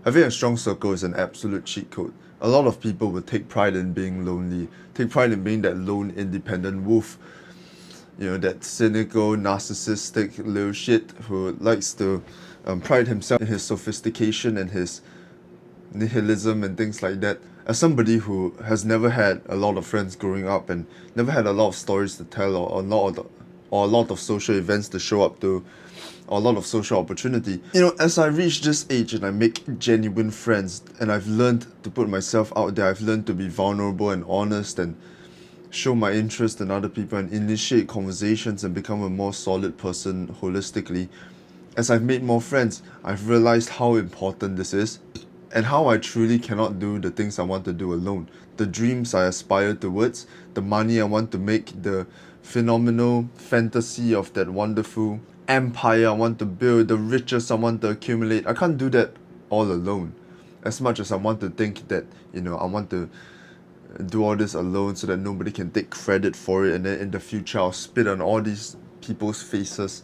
Having a strong circle is an absolute cheat code. A lot of people would take pride in being lonely, take pride in being that lone independent wolf, that cynical, narcissistic little shit who likes to pride himself in his sophistication and his nihilism and things like that. As somebody who has never had a lot of friends growing up and never had a lot of stories to tell or a lot of social events to show up to or a lot of social opportunity, as I reach this age and I make genuine friends and I've learned to put myself out there, I've learned to be vulnerable and honest and show my interest in other people and initiate conversations and become a more solid person holistically. As I've made more friends, I've realized how important this is and how I truly cannot do the things I want to do alone. The dreams I aspire towards, the money I want to make, the phenomenal fantasy of that wonderful empire I want to build, the riches I want to accumulate. I can't do that all alone. As much as I want to think that, I want to do all this alone so that nobody can take credit for it, and then in the future I'll spit on all these people's faces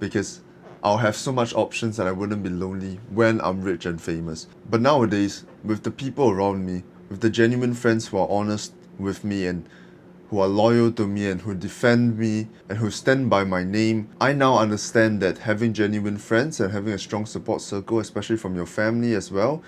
because I'll have so much options that I wouldn't be lonely when I'm rich and famous. But nowadays, with the people around me, with the genuine friends who are honest with me and who are loyal to me and who defend me and who stand by my name, I now understand that having genuine friends and having a strong support circle, especially from your family as well,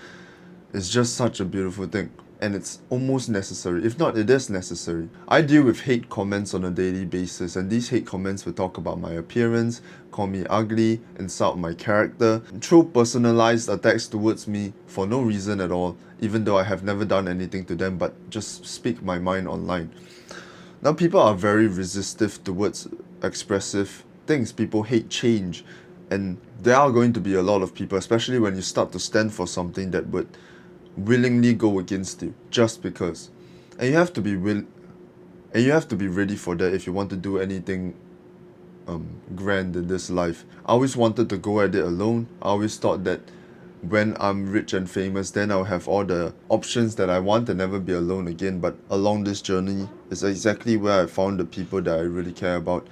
is just such a beautiful thing. And it's almost necessary. If not, it is necessary. I deal with hate comments on a daily basis, and these hate comments will talk about my appearance, call me ugly, insult my character, throw personalized attacks towards me for no reason at all, even though I have never done anything to them, but just speak my mind online. Now, people are very resistive towards expressive things. People hate change, and there are going to be a lot of people, especially when you start to stand for something that would willingly go against you just because. And you have to be ready for that if you want to do anything grand in this life. I always wanted to go at it alone. I always thought that when I'm rich and famous, then I'll have all the options that I want and never be alone again. But along this journey is exactly where I found the people that I really care about.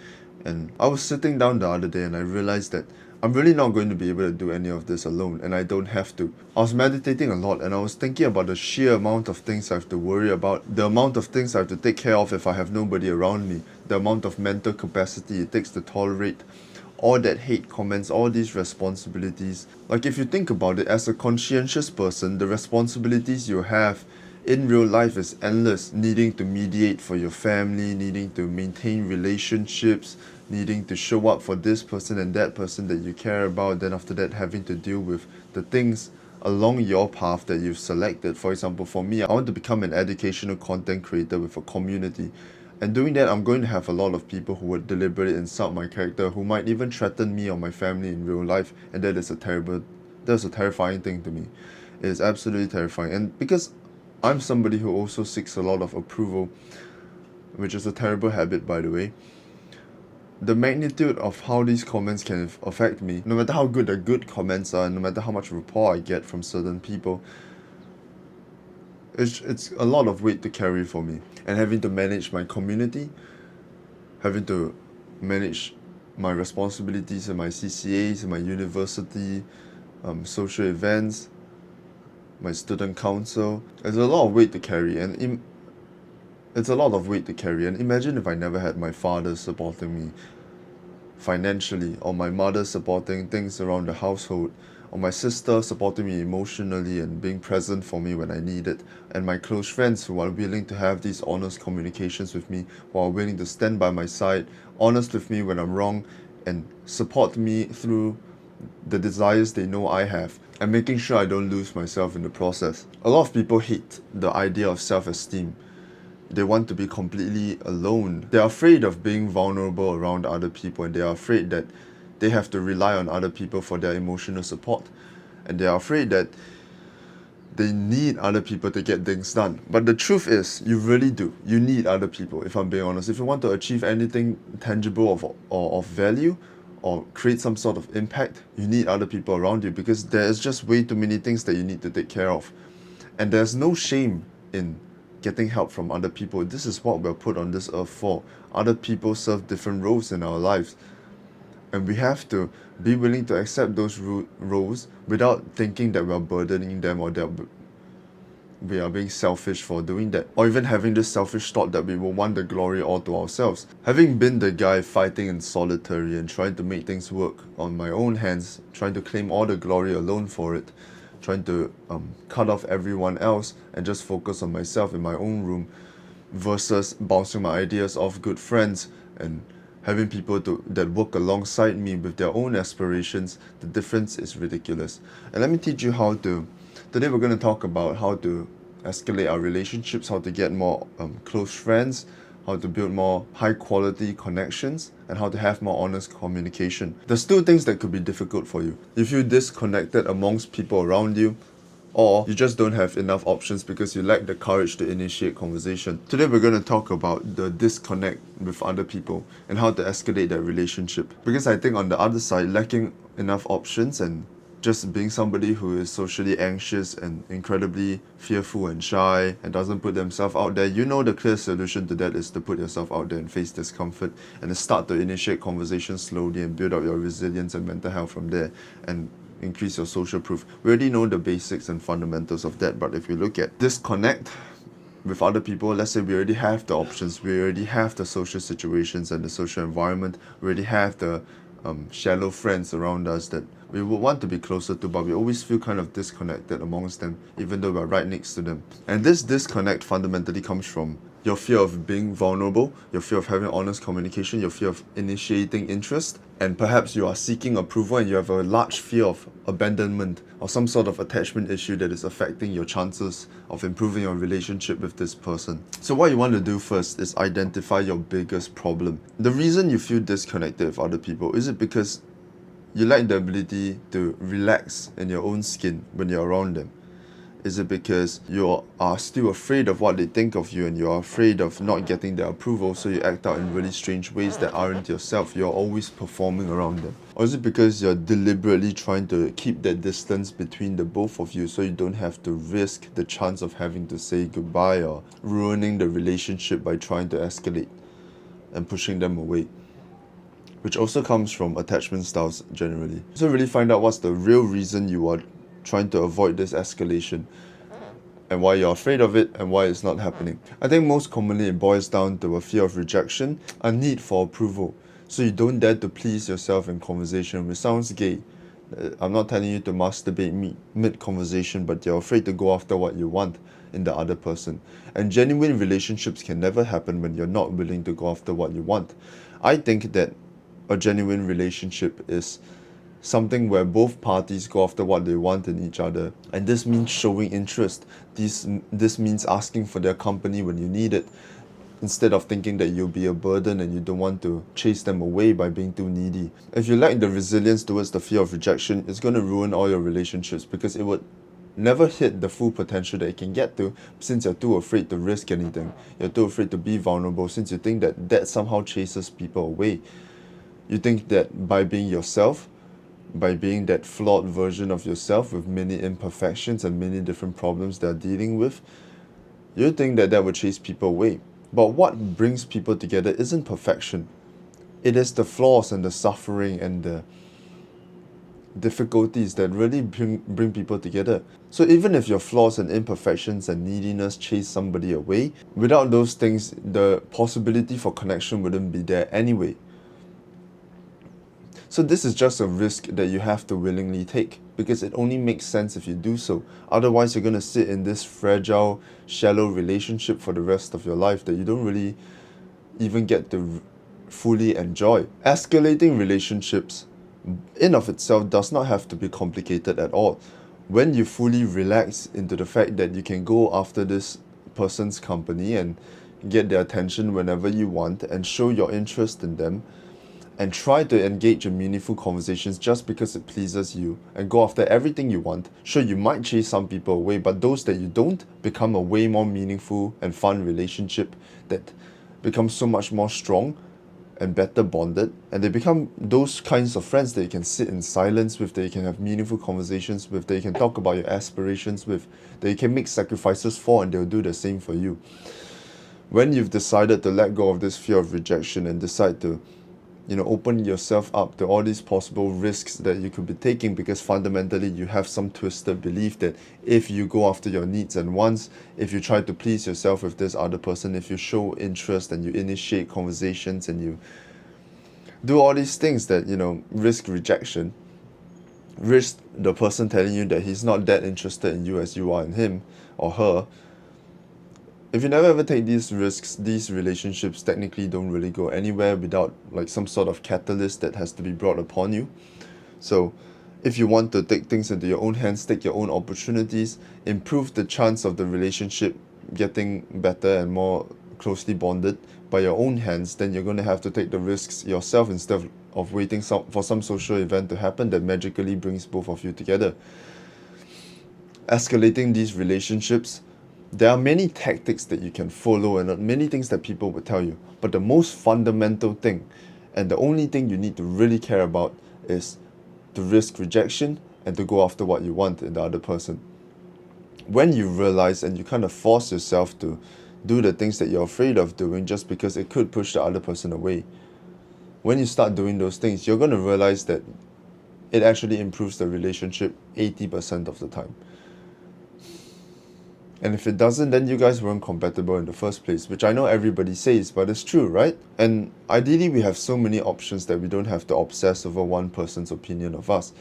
And I was sitting down the other day and I realized that I'm really not going to be able to do any of this alone, and I don't have to. I was meditating a lot and I was thinking about the sheer amount of things I have to worry about, the amount of things I have to take care of if I have nobody around me, the amount of mental capacity it takes to tolerate all that hate comments, all these responsibilities. Like, if you think about it, as a conscientious person, the responsibilities you have in real life is endless. Needing to mediate for your family, needing to maintain relationships, needing to show up for this person and that person that you care about, then after that having to deal with the things along your path that you've selected. For example, for me, I want to become an educational content creator with a community. And doing that, I'm going to have a lot of people who would deliberately insult my character, who might even threaten me or my family in real life, and that's a terrifying thing to me. It is absolutely terrifying. And because I'm somebody who also seeks a lot of approval, which is a terrible habit, by the way, the magnitude of how these comments can affect me, no matter how good the good comments are, no matter how much rapport I get from certain people, it's a lot of weight to carry for me. And having to manage my community, having to manage my responsibilities in my CCAs, in my university, social events, my student council, it's a lot of weight to carry. And it's a lot of weight to carry. And imagine if I never had my father supporting me financially, or my mother supporting things around the household, or my sister supporting me emotionally and being present for me when I need it, and my close friends who are willing to have these honest communications with me, who are willing to stand by my side, honest with me when I'm wrong, and support me through the desires they know I have, and making sure I don't lose myself in the process. A lot of people hate the idea of self-esteem. They want to be completely alone. They're afraid of being vulnerable around other people, and they are afraid that they have to rely on other people for their emotional support. And they are afraid that they need other people to get things done. But the truth is, you really do. You need other people, if I'm being honest. If you want to achieve anything tangible of value, or create some sort of impact, you need other people around you, because there is just way too many things that you need to take care of. And there's no shame in getting help from other people. This is what we're put on this earth for. Other people serve different roles in our lives. And we have to be willing to accept those roles without thinking that we're burdening them or that we are being selfish for doing that, or even having this selfish thought that we will want the glory all to ourselves. Having been the guy fighting in solitary and trying to make things work on my own hands, trying to claim all the glory alone for it, trying to cut off everyone else and just focus on myself in my own room, versus bouncing my ideas off good friends and having people that work alongside me with their own aspirations, the difference is ridiculous. And let me teach you how to. Today we're going to talk about how to escalate our relationships, how to get more close friends, how to build more high quality connections, and how to have more honest communication. There's two things that could be difficult for you. You feel disconnected amongst people around you, or you just don't have enough options because you lack the courage to initiate conversation. Today we're going to talk about the disconnect with other people and how to escalate that relationship. Because I think on the other side, lacking enough options and just being somebody who is socially anxious and incredibly fearful and shy and doesn't put themselves out there, you know the clear solution to that is to put yourself out there and face discomfort and to start to initiate conversations slowly and build up your resilience and mental health from there and increase your social proof. We already know the basics and fundamentals of that, but if you look at disconnect with other people, let's say we already have the options, we already have the social situations and the social environment, we already have the shallow friends around us that we would want to be closer to, but we always feel kind of disconnected amongst them, even though we're right next to them. And this disconnect fundamentally comes from your fear of being vulnerable, your fear of having honest communication, your fear of initiating interest, and perhaps you are seeking approval and you have a large fear of abandonment or some sort of attachment issue that is affecting your chances of improving your relationship with this person. So what you want to do first is identify your biggest problem. The reason you feel disconnected with other people, is it because you lack the ability to relax in your own skin when you're around them? Is it because you are still afraid of what they think of you and you're afraid of not getting their approval, so you act out in really strange ways that aren't yourself? You're always performing around them. Or is it because you're deliberately trying to keep that distance between the both of you so you don't have to risk the chance of having to say goodbye or ruining the relationship by trying to escalate and pushing them away? Which also comes from attachment styles generally. So really find out what's the real reason you are trying to avoid this escalation and why you're afraid of it and why it's not happening. I think most commonly it boils down to a fear of rejection, a need for approval. So you don't dare to please yourself in conversation, which sounds gay. I'm not telling you to masturbate mid-conversation, but you're afraid to go after what you want in the other person. And genuine relationships can never happen when you're not willing to go after what you want. I think that a genuine relationship is something where both parties go after what they want in each other, and this means showing interest. This means asking for their company when you need it, instead of thinking that you'll be a burden and you don't want to chase them away by being too needy. If you lack the resilience towards the fear of rejection, it's going to ruin all your relationships because it would never hit the full potential that it can get to, since you're too afraid to risk anything. You're too afraid to be vulnerable, since you think that somehow chases people away. You think that by being yourself, by being that flawed version of yourself with many imperfections and many different problems they're dealing with, you think that would chase people away. But what brings people together isn't perfection. It is the flaws and the suffering and the difficulties that really bring people together. So even if your flaws and imperfections and neediness chase somebody away, without those things, the possibility for connection wouldn't be there anyway. So this is just a risk that you have to willingly take, because it only makes sense if you do so. Otherwise, you're going to sit in this fragile, shallow relationship for the rest of your life that you don't really even get to fully enjoy. Escalating relationships in of itself does not have to be complicated at all. When you fully relax into the fact that you can go after this person's company and get their attention whenever you want and show your interest in them, and try to engage in meaningful conversations just because it pleases you, and go after everything you want. Sure, you might chase some people away, but those that you don't become a way more meaningful and fun relationship that becomes so much more strong and better bonded, and they become those kinds of friends that you can sit in silence with, that you can have meaningful conversations with, that you can talk about your aspirations with, that you can make sacrifices for, and they'll do the same for you. When you've decided to let go of this fear of rejection and decide to open yourself up to all these possible risks that you could be taking, because fundamentally you have some twisted belief that if you go after your needs and wants, if you try to please yourself with this other person, if you show interest and you initiate conversations and you do all these things that, risk rejection, risk the person telling you that he's not that interested in you as you are in him or her. If you never ever take these risks, these relationships technically don't really go anywhere without like some sort of catalyst that has to be brought upon you. So if you want to take things into your own hands, take your own opportunities, improve the chance of the relationship getting better and more closely bonded by your own hands, then you're going to have to take the risks yourself instead of waiting for some social event to happen that magically brings both of you together. Escalating these relationships, there are many tactics that you can follow and many things that people will tell you, but the most fundamental thing and the only thing you need to really care about is to risk rejection and to go after what you want in the other person. When you realize and you kind of force yourself to do the things that you're afraid of doing just because it could push the other person away, when you start doing those things, you're going to realize that it actually improves the relationship 80% of the time. And if it doesn't, then you guys weren't compatible in the first place, which I know everybody says, but it's true, right? And ideally, we have so many options that we don't have to obsess over one person's opinion of us.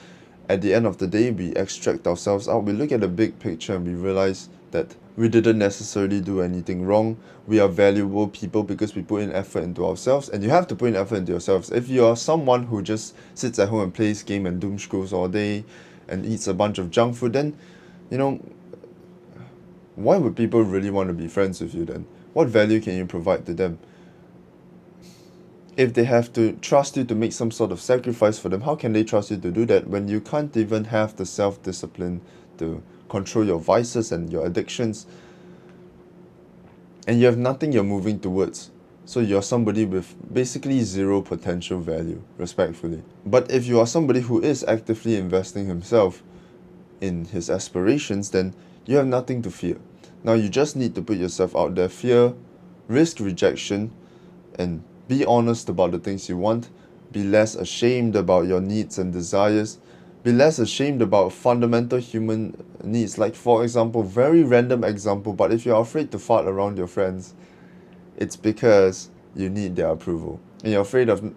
At the end of the day, we extract ourselves out, we look at the big picture and we realize that we didn't necessarily do anything wrong. We are valuable people because we put in effort into ourselves, and you have to put in effort into yourselves. If you are someone who just sits at home and plays game and doom scrolls all day and eats a bunch of junk food, then, why would people really want to be friends with you then? What value can you provide to them? If they have to trust you to make some sort of sacrifice for them, how can they trust you to do that when you can't even have the self-discipline to control your vices and your addictions? And you have nothing you're moving towards. So you're somebody with basically zero potential value, respectfully. But if you are somebody who is actively investing himself in his aspirations, then you have nothing to fear. Now you just need to put yourself out there, fear, risk rejection, and be honest about the things you want. Be less ashamed about your needs and desires. Be less ashamed about fundamental human needs. Like, for example, very random example, but if you're afraid to fart around your friends, it's because you need their approval. And you're afraid of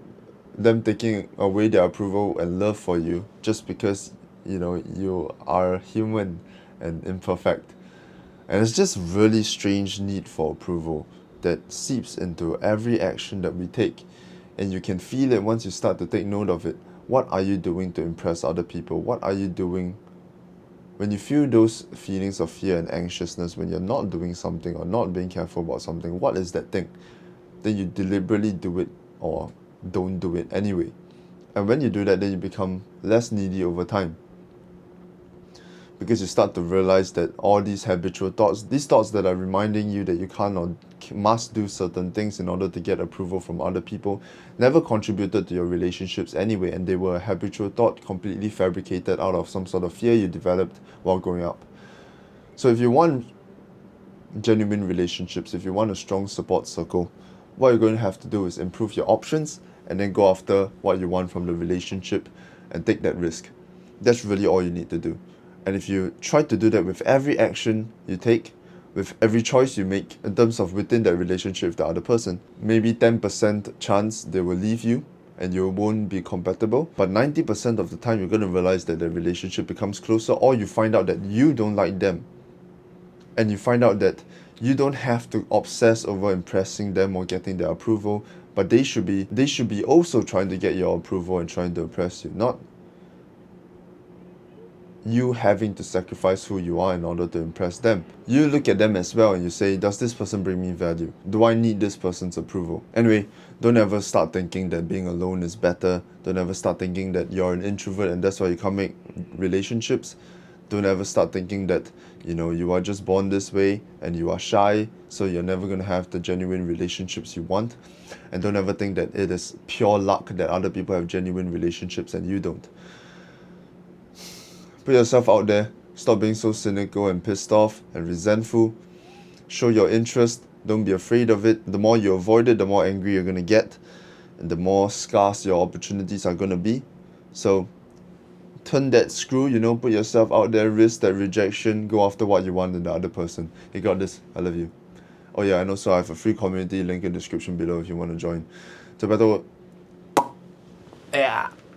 them taking away their approval and love for you just because, you are human and imperfect. And it's just really strange need for approval that seeps into every action that we take. And you can feel it once you start to take note of it. What are you doing to impress other people? What are you doing when you feel those feelings of fear and anxiousness when you're not doing something or not being careful about something? What is that thing? Then you deliberately do it or don't do it anyway. And when you do that, then you become less needy over time. Because you start to realize that all these habitual thoughts, these thoughts that are reminding you that you can't or must do certain things in order to get approval from other people, never contributed to your relationships anyway, and they were a habitual thought completely fabricated out of some sort of fear you developed while growing up. So if you want genuine relationships, if you want a strong support circle, what you're going to have to do is improve your options and then go after what you want from the relationship and take that risk. That's really all you need to do. And if you try to do that with every action you take, with every choice you make in terms of within that relationship with the other person, maybe 10% chance they will leave you and you won't be compatible, but 90% of the time you're going to realize that the relationship becomes closer, or you find out that you don't like them. And you find out that you don't have to obsess over impressing them or getting their approval, but they should be also trying to get your approval and trying to impress you, not you having to sacrifice who you are in order to impress them. You look at them as well and you say, does this person bring me value? Do I need this person's approval? Anyway, don't ever start thinking that being alone is better. Don't ever start thinking that you're an introvert and that's why you can't make relationships. Don't ever start thinking that, you are just born this way and you are shy, so you're never going to have the genuine relationships you want. And don't ever think that it is pure luck that other people have genuine relationships and you don't. Put yourself out there. Stop being so cynical and pissed off and resentful. Show your interest. Don't be afraid of it. The more you avoid it, the more angry you're going to get. the more scarce your opportunities are gonna be. So turn that screw, put yourself out there, risk that rejection, go after what you want in the other person. You got this. I love you. Oh yeah, and also I have a free community link in the description below if you want to join. So better. Yeah.